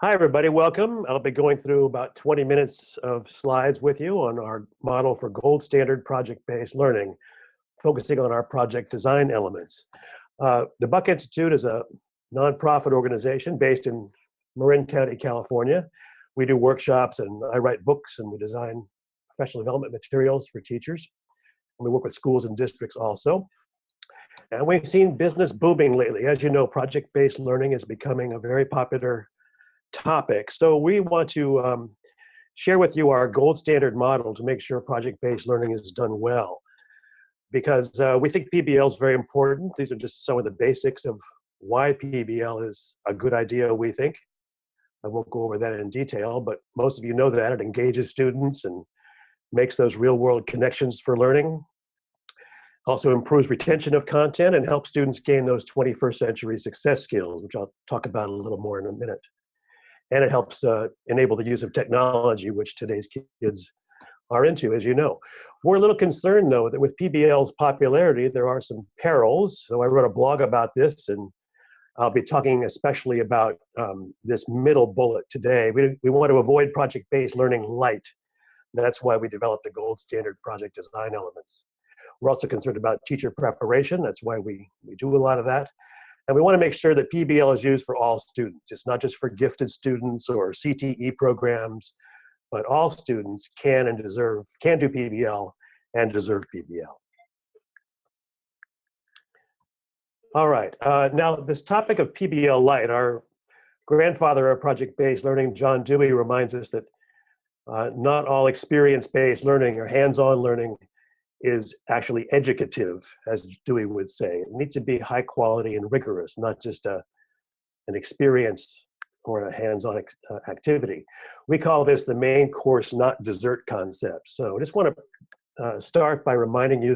Hi, everybody. Welcome. I'll be going through about 20 minutes of slides with you on our model for gold standard project-based learning, focusing on our project design elements. The Buck Institute is a nonprofit organization based in Marin County, California. We do workshops and I write books and we design professional development materials for teachers. And we work with schools and districts also. And we've seen business booming lately. As you know, project-based learning is becoming a very popular topic. So we want to share with you our gold standard model to make sure project-based learning is done well. Because we think PBL is very important. These are just some of the basics of why PBL is a good idea, we think. I won't go over that in detail, but most of you know that. It engages students and makes those real-world connections for learning. Also improves retention of content and helps students gain those 21st century success skills, which I'll talk about a little more in a minute. And it helps enable the use of technology, which today's kids are into, as you know. We're a little concerned, though, that with PBL's popularity, there are some perils. So I wrote a blog about this, and I'll be talking especially about this middle bullet today. We want to avoid project-based learning light. That's why we developed the gold standard project design elements. We're also concerned about teacher preparation. That's why we do a lot of that. And we want to make sure that PBL is used for all students. It's not just for gifted students or CTE programs, but all students can do PBL and deserve PBL. All right, now this topic of PBL Lite, our grandfather of project-based learning, John Dewey, reminds us that not all experience-based learning or hands-on learning is actually educative, as Dewey would say. It needs to be high quality and rigorous, not just an experience or a hands-on activity. We call this the main course, not dessert concept. So I just want to start by reminding you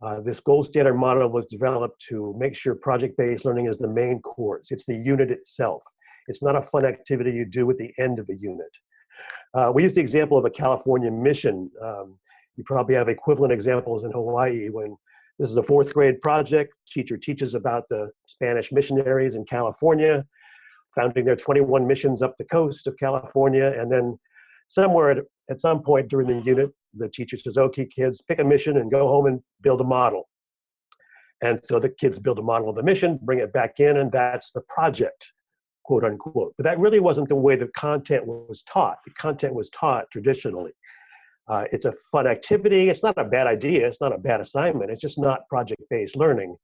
that this gold standard model was developed to make sure project-based learning is the main course. It's the unit itself. It's not a fun activity you do at the end of a unit. We use the example of a California mission. You probably have equivalent examples in Hawaii when this is a 4th grade project. Teacher teaches about the Spanish missionaries in California, founding their 21 missions up the coast of California. And then somewhere at some point during the unit, the teacher says, okay, kids, pick a mission and go home and build a model. And so the kids build a model of the mission, bring it back in, and that's the project, quote unquote. But that really wasn't the way the content was taught. The content was taught traditionally. It's a fun activity. It's not a bad idea. It's not a bad assignment. It's just not project-based learning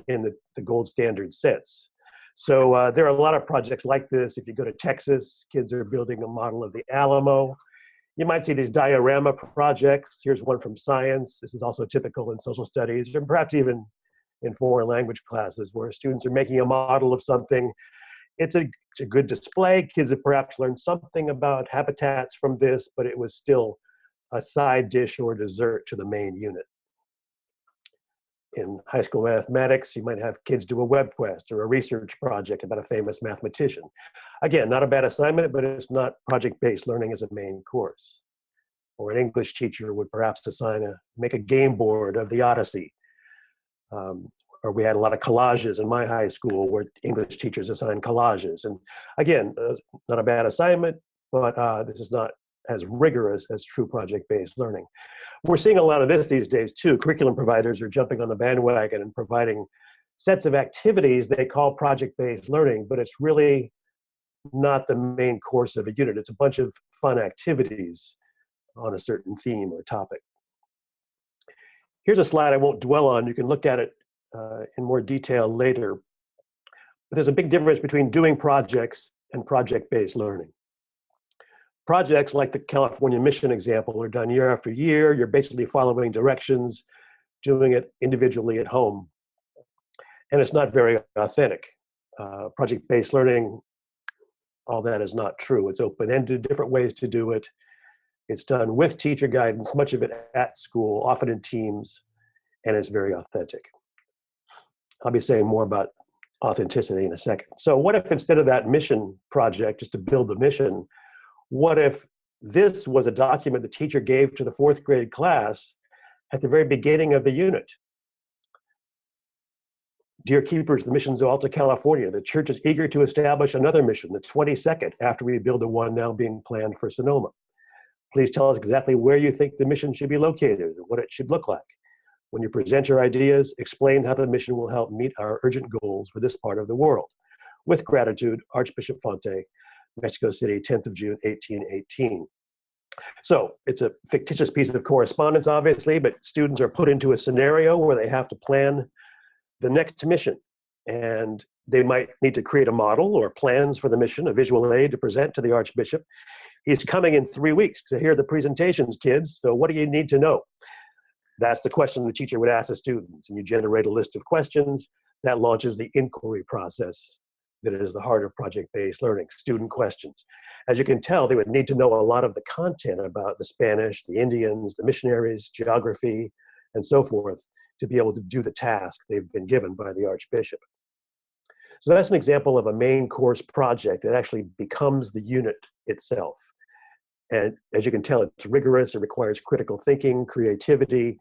in the gold standard sense. So there are a lot of projects like this. If you go to Texas, kids are building a model of the Alamo. You might see these diorama projects. Here's one from science. This is also typical in social studies, and perhaps even in foreign language classes, where students are making a model of something. It's a good display. Kids have perhaps learned something about habitats from this, but it was still a side dish or dessert to the main unit. In high school mathematics, you might have kids do a web quest or a research project about a famous mathematician. Again, not a bad assignment, but it's not project-based learning as a main course. Or an English teacher would perhaps make a game board of the Odyssey. Or we had a lot of collages in my high school where English teachers assigned collages. And again, not a bad assignment, but this is not as rigorous as true project-based learning. We're seeing a lot of this these days too. Curriculum providers are jumping on the bandwagon and providing sets of activities they call project-based learning, but it's really not the main course of a unit. It's a bunch of fun activities on a certain theme or topic. Here's a slide I won't dwell on. You can look at it in more detail later. But there's a big difference between doing projects and project-based learning. Projects like the California mission example are done year after year. You're basically following directions, doing it individually at home. And it's not very authentic. Project-based learning, all that is not true. It's open-ended, different ways to do it. It's done with teacher guidance, much of it at school, often in teams, and it's very authentic. I'll be saying more about authenticity in a second. So what if instead of that mission project, just to build the mission, what if this was a document the teacher gave to the 4th grade class at the very beginning of the unit? Dear keepers of the missions of Alta California, the church is eager to establish another mission, the 22nd, after we build the one now being planned for Sonoma. Please tell us exactly where you think the mission should be located and what it should look like. When you present your ideas, explain how the mission will help meet our urgent goals for this part of the world. With gratitude, Archbishop Fonte, Mexico City, 10th of June, 1818. So it's a fictitious piece of correspondence, obviously, but students are put into a scenario where they have to plan the next mission. And they might need to create a model or plans for the mission, a visual aid to present to the Archbishop. He's coming in 3 weeks to hear the presentations, kids. So what do you need to know? That's the question the teacher would ask the students. And you generate a list of questions that launches the inquiry process that is the heart of project-based learning, student questions. As you can tell, they would need to know a lot of the content about the Spanish, the Indians, the missionaries, geography, and so forth to be able to do the task they've been given by the Archbishop. So that's an example of a main course project that actually becomes the unit itself. And as you can tell, it's rigorous, it requires critical thinking, creativity.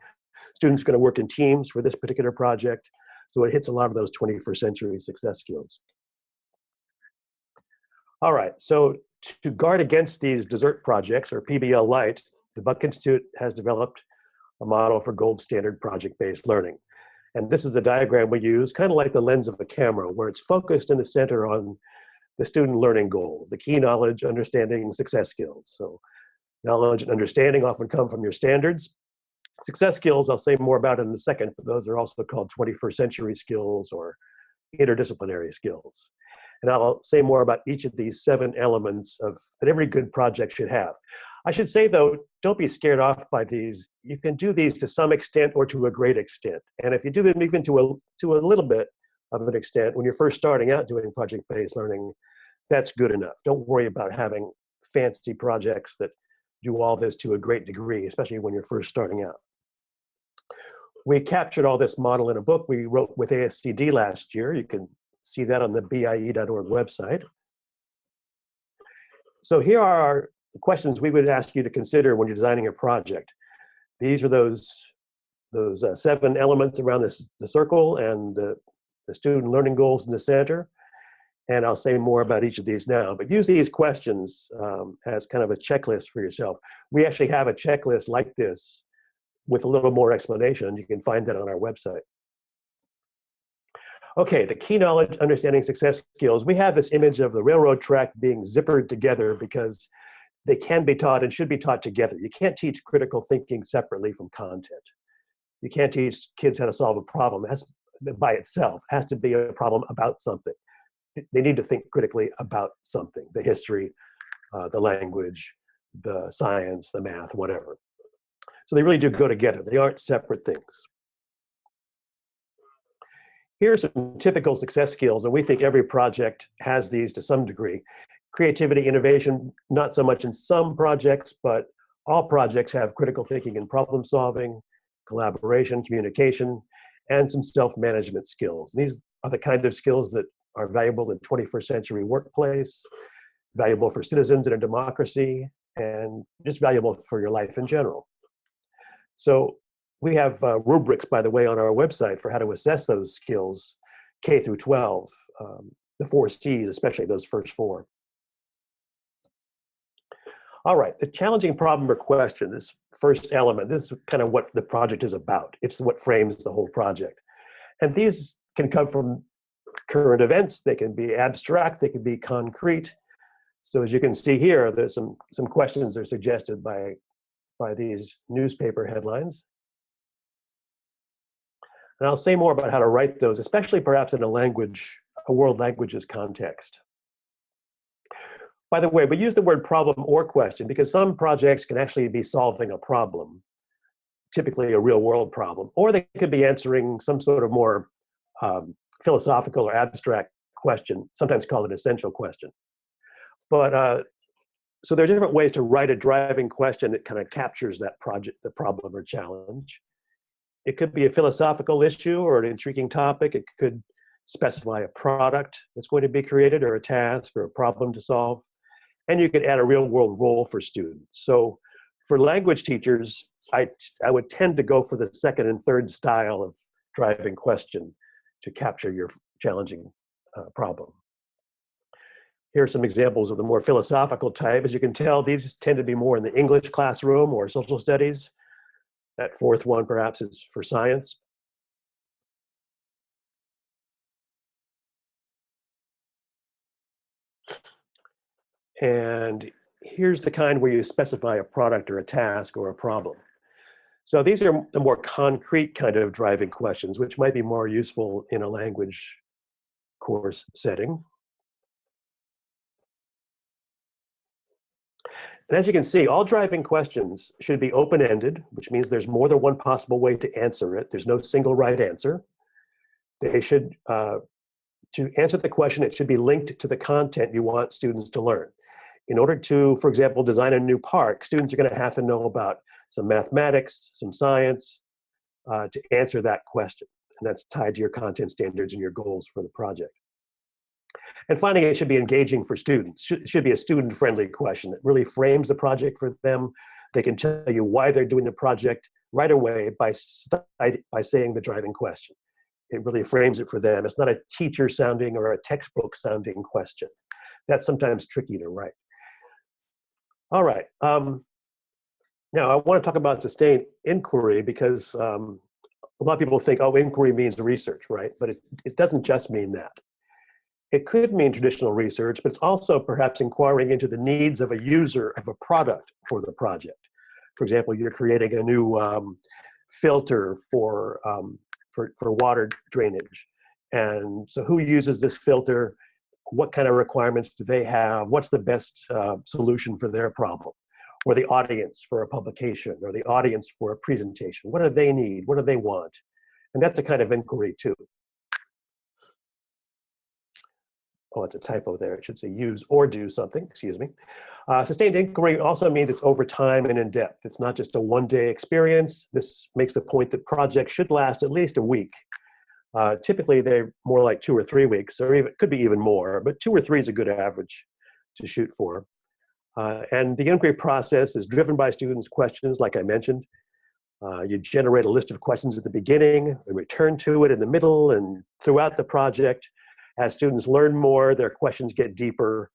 Students are going to work in teams for this particular project, so it hits a lot of those 21st century success skills. All right, so to guard against these dessert projects, or PBL Light, the Buck Institute has developed a model for gold standard project-based learning. And this is the diagram we use, kind of like the lens of a camera, where it's focused in the center on the student learning goal, the key knowledge, understanding, success skills. So knowledge and understanding often come from your standards. Success skills, I'll say more about in a second, but those are also called 21st century skills or interdisciplinary skills. And I'll say more about each of these 7 elements that every good project should have. I should say, though, don't be scared off by these. You can do these to some extent or to a great extent. And if you do them even to a little bit of an extent, when you're first starting out doing project-based learning, that's good enough. Don't worry about having fancy projects that do all this to a great degree, especially when you're first starting out. We captured all this model in a book we wrote with ASCD last year. You can see that on the BIE.org website. So here are our questions we would ask you to consider when you're designing a project. These are those 7 elements around the circle and the student learning goals in the center. And I'll say more about each of these now, but use these questions as kind of a checklist for yourself. We actually have a checklist like this with a little more explanation. You can find that on our website. Okay, the key knowledge, understanding, success skills. We have this image of the railroad track being zippered together because they can be taught and should be taught together. You can't teach critical thinking separately from content. You can't teach kids how to solve a problem by itself. It has to be a problem about something. They need to think critically about something, the history, the language, the science, the math, whatever. So they really do go together. They aren't separate things. Here are some typical success skills, and we think every project has these to some degree. Creativity, innovation, not so much in some projects, but all projects have critical thinking and problem solving, collaboration, communication, and some self-management skills. These are the kind of skills that are valuable in 21st century workplace, valuable for citizens in a democracy, and just valuable for your life in general. So we have rubrics, by the way, on our website for how to assess those skills, K through 12, the 4 C's, especially those first 4. All right, the challenging problem or question, this first element, this is kind of what the project is about. It's what frames the whole project. And these can come from current events, they can be abstract, they can be concrete. So as you can see here, there's some questions that are suggested by these newspaper headlines. And I'll say more about how to write those, especially perhaps in a world languages context. By the way, we use the word problem or question because some projects can actually be solving a problem, typically a real world problem, or they could be answering some sort of more philosophical or abstract question, sometimes called an essential question. But so there are different ways to write a driving question that kind of captures that the problem or challenge. It could be a philosophical issue or an intriguing topic. It could specify a product that's going to be created or a task or a problem to solve. And you could add a real world role for students. So for language teachers, I would tend to go for the second and third style of driving question to capture your challenging problem. Here are some examples of the more philosophical type. As you can tell, these tend to be more in the English classroom or social studies. That fourth one perhaps is for science. And here's the kind where you specify a product or a task or a problem. So these are the more concrete kind of driving questions, which might be more useful in a language course setting. And as you can see, all driving questions should be open-ended, which means there's more than one possible way to answer it. There's no single right answer. They should, to answer the question, it should be linked to the content you want students to learn. In order to, for example, design a new park, students are going to have to know about some mathematics, some science, to answer that question. And that's tied to your content standards and your goals for the project. And finally, it should be engaging for students. It should be a student-friendly question that really frames the project for them. They can tell you why they're doing the project right away by saying the driving question. It really frames it for them. It's not a teacher-sounding or a textbook-sounding question. That's sometimes tricky to write. All right. Now, I want to talk about sustained inquiry because a lot of people think, oh, inquiry means research, right? But it doesn't just mean that. It could mean traditional research, but it's also perhaps inquiring into the needs of a user of a product for the project. For example, you're creating a new filter for water drainage. And so who uses this filter? What kind of requirements do they have? What's the best solution for their problem? Or the audience for a publication, or the audience for a presentation. What do they need? What do they want? And that's a kind of inquiry too. Oh, it's a typo there. It should say use or do something, excuse me. Sustained inquiry also means it's over time and in depth. It's not just a one-day experience. This makes the point that projects should last at least a week. Typically, they're more like 2 or 3 weeks, or even could be even more, but 2 or 3 is a good average to shoot for. And the inquiry process is driven by students' questions, like I mentioned. You generate a list of questions at the beginning, and return to it in the middle and throughout the project. As students learn more, their questions get deeper,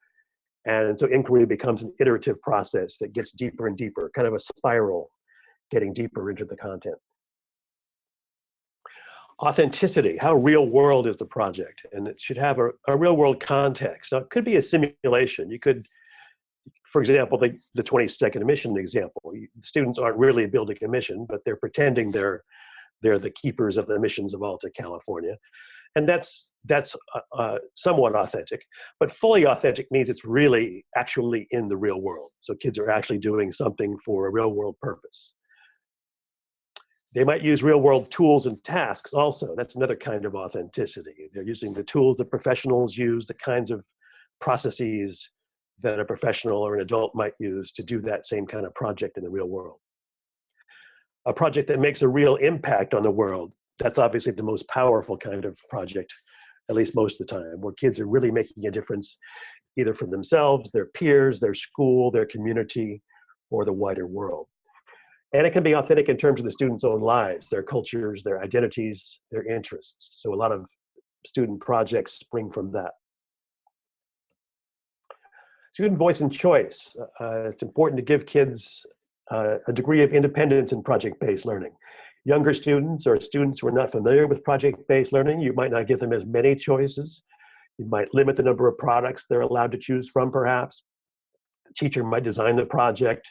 and so inquiry becomes an iterative process that gets deeper and deeper, kind of a spiral, getting deeper into the content. Authenticity, how real world is the project? And it should have a real world context. Now, it could be a simulation. You could, for example, the 20-second mission example. Students aren't really building a mission, but they're pretending they're the keepers of the missions of Alta California. And that's somewhat authentic, but fully authentic means it's really actually in the real world. So kids are actually doing something for a real world purpose. They might use real world tools and tasks also. That's another kind of authenticity. They're using the tools that professionals use, the kinds of processes that a professional or an adult might use to do that same kind of project in the real world. A project that makes a real impact on the world, that's obviously the most powerful kind of project, at least most of the time, where kids are really making a difference either for themselves, their peers, their school, their community, or the wider world. And it can be authentic in terms of the students' own lives, their cultures, their identities, their interests. So a lot of student projects spring from that. Student voice and choice. It's important to give kids a degree of independence in project-based learning. Younger students or students who are not familiar with project-based learning, you might not give them as many choices. You might limit the number of products they're allowed to choose from, perhaps. The teacher might design the project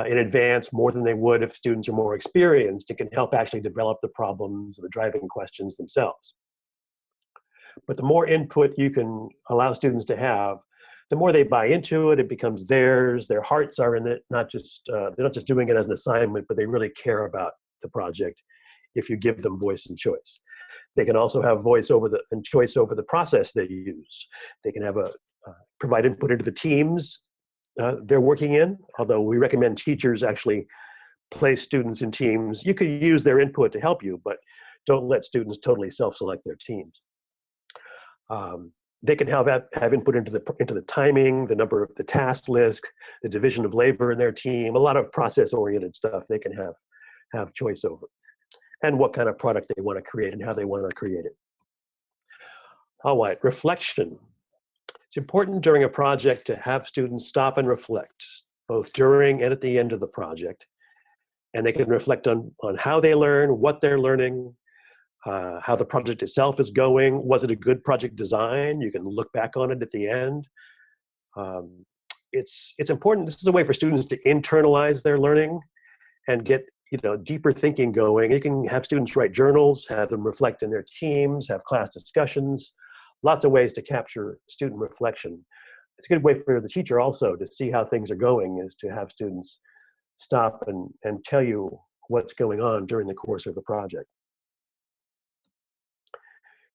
in advance more than they would if students are more experienced. It can help actually develop the problems or the driving questions themselves. But the more input you can allow students to have, the more they buy into it, it becomes theirs, their hearts are in it, they're not just doing it as an assignment, but they really care about the project if you give them voice and choice. They can also have voice over and choice over the process they use. They can have provide input into the teams they're working in, although we recommend teachers actually place students in teams. You could use their input to help you, but don't let students totally self-select their teams. They can have input into the timing, the number of the task list, the division of labor in their team, a lot of process-oriented stuff they can have choice over, and what kind of product they want to create and how they want to create it. All right, reflection. It's important during a project to have students stop and reflect, both during and at the end of the project. And they can reflect on how they learn, what they're learning, how the project itself is going. Was it a good project design? You can look back on it at the end. Um, it's important. This is a way for students to internalize their learning and get deeper thinking going. You can have students write journals, have them reflect in their teams, have class discussions. Lots of ways to capture student reflection. It's a good way for the teacher also to see how things are going, is to have students stop and tell you what's going on during the course of the project.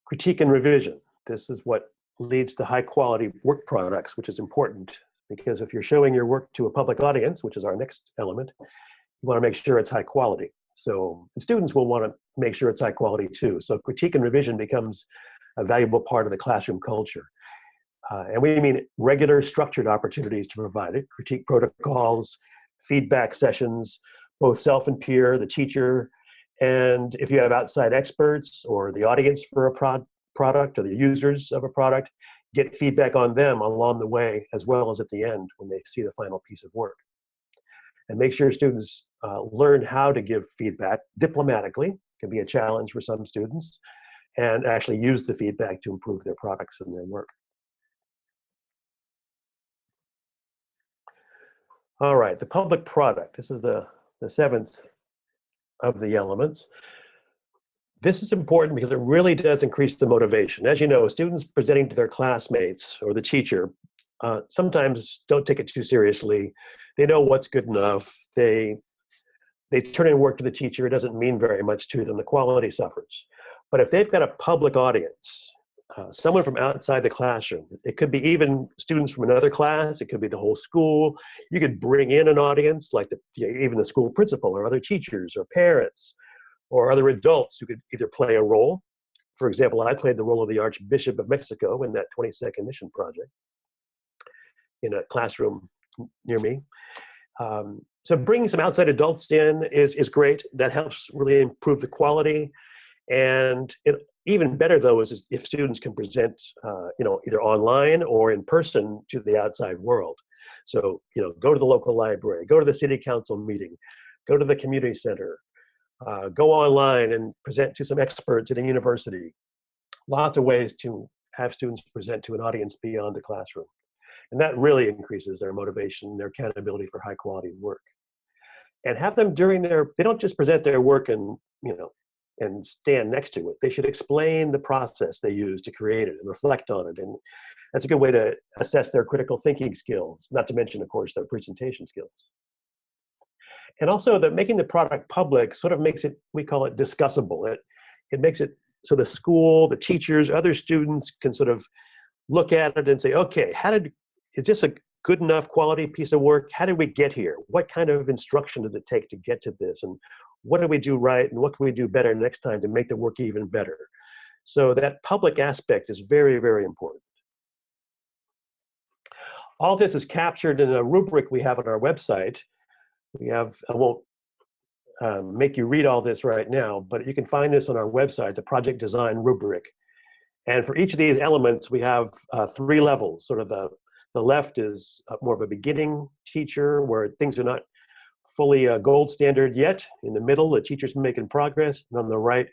Critique and revision. This is what leads to high quality work products, which is important because if you're showing your work to a public audience, which is our next element, you want to make sure it's high quality. So the students will want to make sure it's high quality too. So critique and revision becomes a valuable part of the classroom culture. And we mean regular structured opportunities to provide it, critique protocols, feedback sessions, both self and peer, the teacher, and if you have outside experts or the audience for a product or the users of a product, get feedback on them along the way as well as at the end when they see the final piece of work. And make sure students learn how to give feedback diplomatically, can be a challenge for some students, and actually use the feedback to improve their products and their work. All right, the public product. This is the seventh of the elements. This is important because it really does increase the motivation. As you know, students presenting to their classmates or the teacher sometimes don't take it too seriously. They know what's good enough. They turn in work to the teacher. It doesn't mean very much to them. The quality suffers. But if they've got a public audience, someone from outside the classroom, it could be even students from another class, it could be the whole school. You could bring in an audience like even the school principal or other teachers or parents or other adults who could either play a role. For example, I played the role of the Archbishop of Mexico in that 22nd mission project in a classroom near me. So bringing some outside adults in is great. That helps really improve the quality. And even better, though, is if students can present, either online or in person to the outside world. So, go to the local library, go to the city council meeting, go to the community center, go online and present to some experts at a university. Lots of ways to have students present to an audience beyond the classroom. And that really increases their motivation, their accountability for high quality work. And have them they don't just present their work and stand next to it. They should explain the process they use to create it and reflect on it. And that's a good way to assess their critical thinking skills, not to mention, of course, their presentation skills. And also that making the product public sort of makes it, we call it discussable. It makes it so the school, the teachers, other students can sort of look at it and say, okay, is this a good enough quality piece of work? How did we get here? What kind of instruction does it take to get to this? And what did we do right? And what can we do better next time to make the work even better? So that public aspect is very, very important. All this is captured in a rubric we have on our website. I won't make you read all this right now, but you can find this on our website, the Project Design Rubric. And for each of these elements, we have 3 levels. Sort of the left is more of a beginning teacher where things are not fully gold standard yet. In the middle, the teacher's making progress. And on the right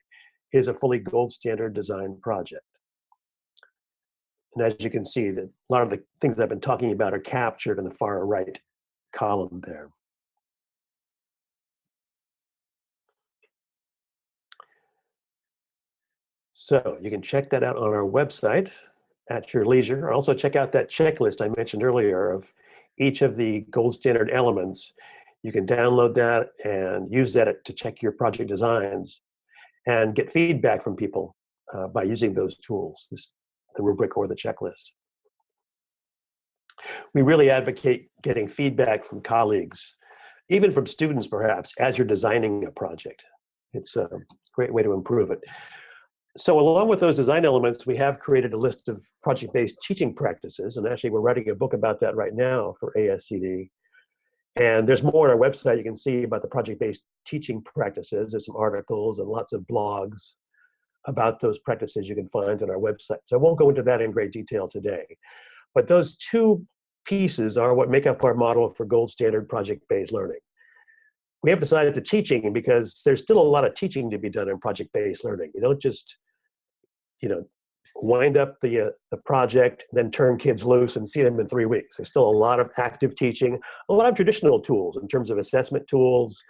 is a fully gold standard design project. And as you can see, that a lot of the things that I've been talking about are captured in the far right column there. So you can check that out on our website at your leisure. Also check out that checklist I mentioned earlier of each of the gold standard elements. You can download that and use that to check your project designs and get feedback from people by using those tools, the rubric or the checklist. We really advocate getting feedback from colleagues, even from students perhaps, as you're designing a project. It's a great way to improve it. So along with those design elements, we have created a list of project-based teaching practices, and actually we're writing a book about that right now for ASCD. And there's more on our website you can see about the project-based teaching practices. There's some articles and lots of blogs about those practices you can find on our website. So I won't go into that in great detail today. But those two pieces are what make up our model for gold standard project-based learning. We emphasize the teaching because there's still a lot of teaching to be done in project-based learning. You don't just, wind up the project, then turn kids loose and see them in 3 weeks. There's still a lot of active teaching, a lot of traditional tools in terms of assessment tools,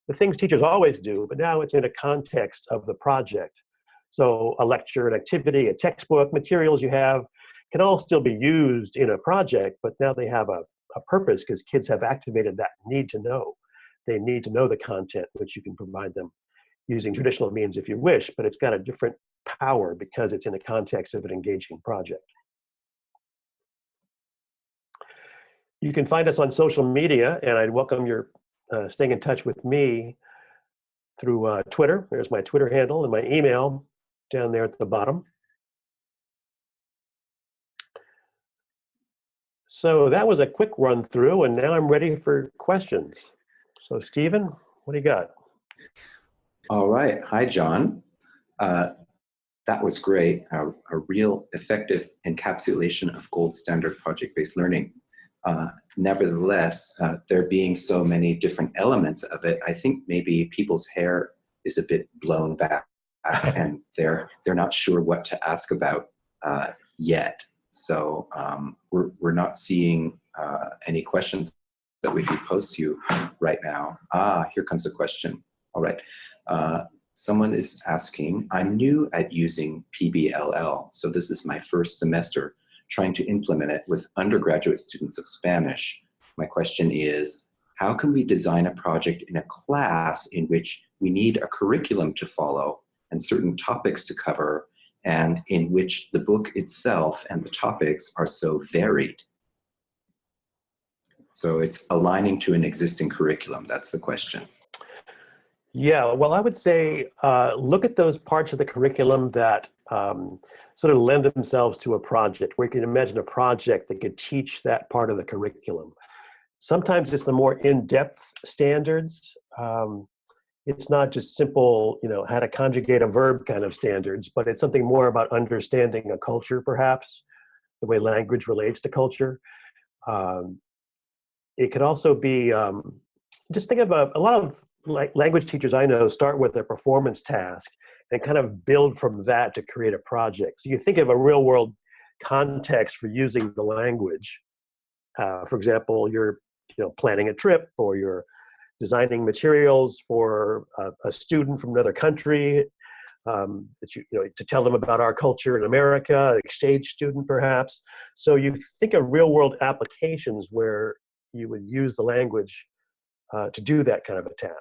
the things teachers always do, but now it's in a context of the project. So a lecture, an activity, a textbook, materials you have can all still be used in a project, but now they have a purpose because kids have activated that need to know. They need to know the content, which you can provide them using traditional means if you wish, but it's got a different power because it's in the context of an engaging project. You can find us on social media, and I'd welcome your staying in touch with me through Twitter. There's my Twitter handle and my email down there at the bottom. So that was a quick run through, and now I'm ready for questions. So Stephen, what do you got? All right. Hi, John. That was great. A real effective encapsulation of gold standard project-based learning. Nevertheless, there being so many different elements of it, I think maybe people's hair is a bit blown back and they're not sure what to ask about yet. So we're not seeing any questions that we could pose to you right now. Here comes a question. All right. Someone is asking, I'm new at using PBLL, so this is my first semester trying to implement it with undergraduate students of Spanish. My question is, how can we design a project in a class in which we need a curriculum to follow and certain topics to cover, and in which the book itself and the topics are so varied? So it's aligning to an existing curriculum, that's the question. Yeah, well, I would say look at those parts of the curriculum that sort of lend themselves to a project, where you can imagine a project that could teach that part of the curriculum. Sometimes it's the more in-depth standards. It's not just simple, how to conjugate a verb kind of standards, but it's something more about understanding a culture, perhaps, the way language relates to culture. It could also be, just think of a lot of language teachers I know start with a performance task and kind of build from that to create a project. So you think of a real world context for using the language. For example, you're planning a trip, or you're designing materials for a student from another country, to tell them about our culture in America, an exchange student perhaps. So you think of real world applications where you would use the language to do that kind of a task.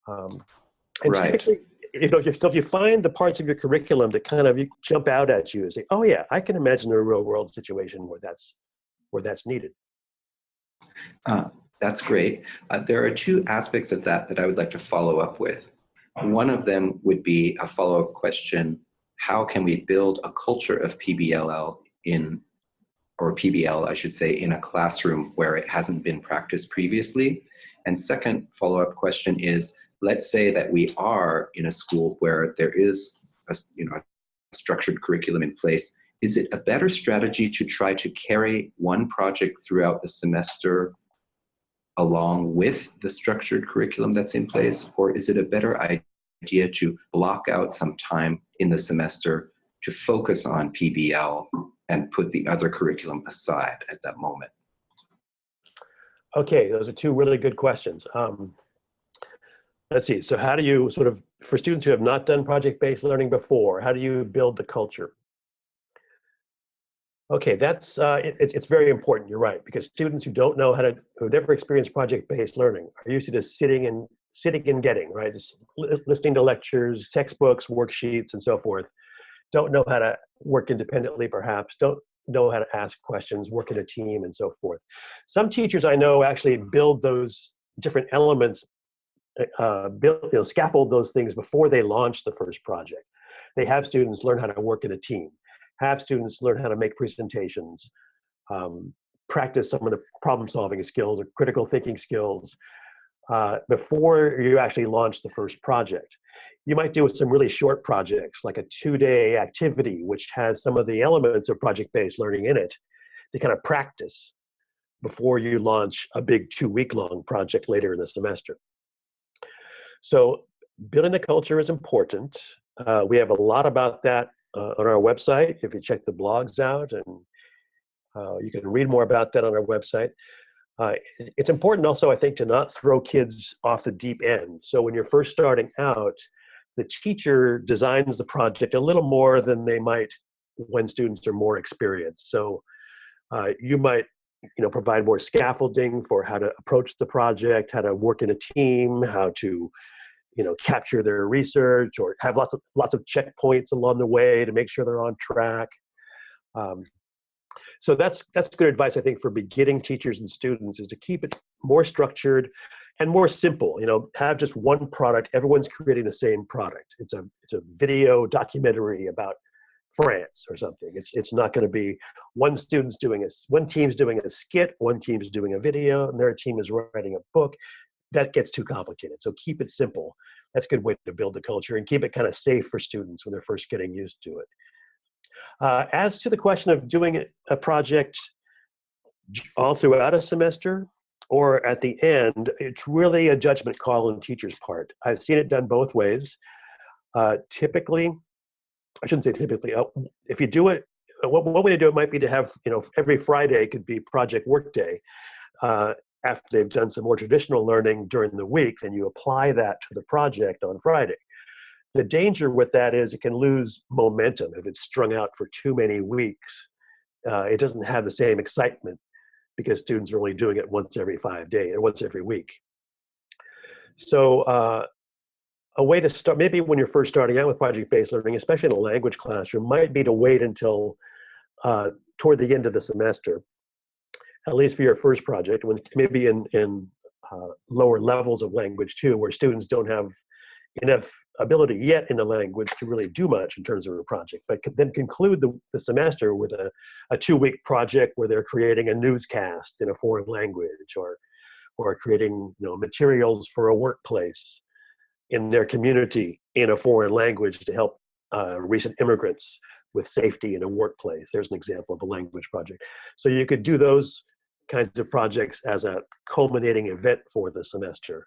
And right. Typically, if you find the parts of your curriculum that kind of jump out at you and say, oh yeah, I can imagine a real world situation where that's needed. That's great. There are two aspects of that I would like to follow up with. One of them would be a follow-up question: how can we build a culture of PBLL or PBL, I should say, in a classroom where it hasn't been practiced previously? And second follow-up question is, let's say that we are in a school where there is a structured curriculum in place. Is it a better strategy to try to carry one project throughout the semester along with the structured curriculum that's in place? Or is it a better idea to block out some time in the semester to focus on PBL and put the other curriculum aside at that moment? Okay, those are two really good questions. Let's see, so how do you for students who have not done project-based learning before, how do you build the culture? Okay, that's it's very important, you're right, because students who don't know who've never experienced project-based learning are used to just sitting and getting, right? Just listening to lectures, textbooks, worksheets, and so forth. Don't know how to work independently, perhaps, don't know how to ask questions, work in a team, and so forth. Some teachers I know actually build those different elements, scaffold those things before they launch the first project. They have students learn how to work in a team, have students learn how to make presentations, practice some of the problem-solving skills or critical thinking skills, before you actually launch the first project. You might do some really short projects, like a 2-day activity, which has some of the elements of project-based learning in it to kind of practice before you launch a big 2-week-long project later in the semester. So building the culture is important. We have a lot about that on our website. If you check the blogs out, and you can read more about that on our website. It's important also, I think, to not throw kids off the deep end. So when you're first starting out, the teacher designs the project a little more than they might when students are more experienced. So you might, provide more scaffolding for how to approach the project, how to work in a team, how to, capture their research, or have lots of checkpoints along the way to make sure they're on track. So that's good advice, I think, for beginning teachers and students, is to keep it more structured and more simple. Have just one product. Everyone's creating the same product. It's a video documentary about France or something. It's not going to be one team's doing a skit, one team's doing a video, and their team is writing a book. That gets too complicated. So keep it simple. That's a good way to build the culture, and keep it kind of safe for students when they're first getting used to it. As to the question of doing a project all throughout a semester or at the end, it's really a judgment call on the teacher's part. I've seen it done both ways. Typically, I shouldn't say typically, if you do it, one way to do it might be to have, every Friday could be project work day. After they've done some more traditional learning during the week, then you apply that to the project on Friday. The danger with that is it can lose momentum if it's strung out for too many weeks. It doesn't have the same excitement because students are only doing it once every 5 days or once every week. So a way to start, maybe when you're first starting out with project-based learning, especially in a language classroom, might be to wait until toward the end of the semester, at least for your first project, when maybe in lower levels of language too, where students don't have enough ability yet in the language to really do much in terms of a project, but then conclude the semester with a 2-week project where they're creating a newscast in a foreign language, or creating materials for a workplace in their community in a foreign language to help recent immigrants with safety in a workplace. There's an example of a language project. So you could do those kinds of projects as a culminating event for the semester.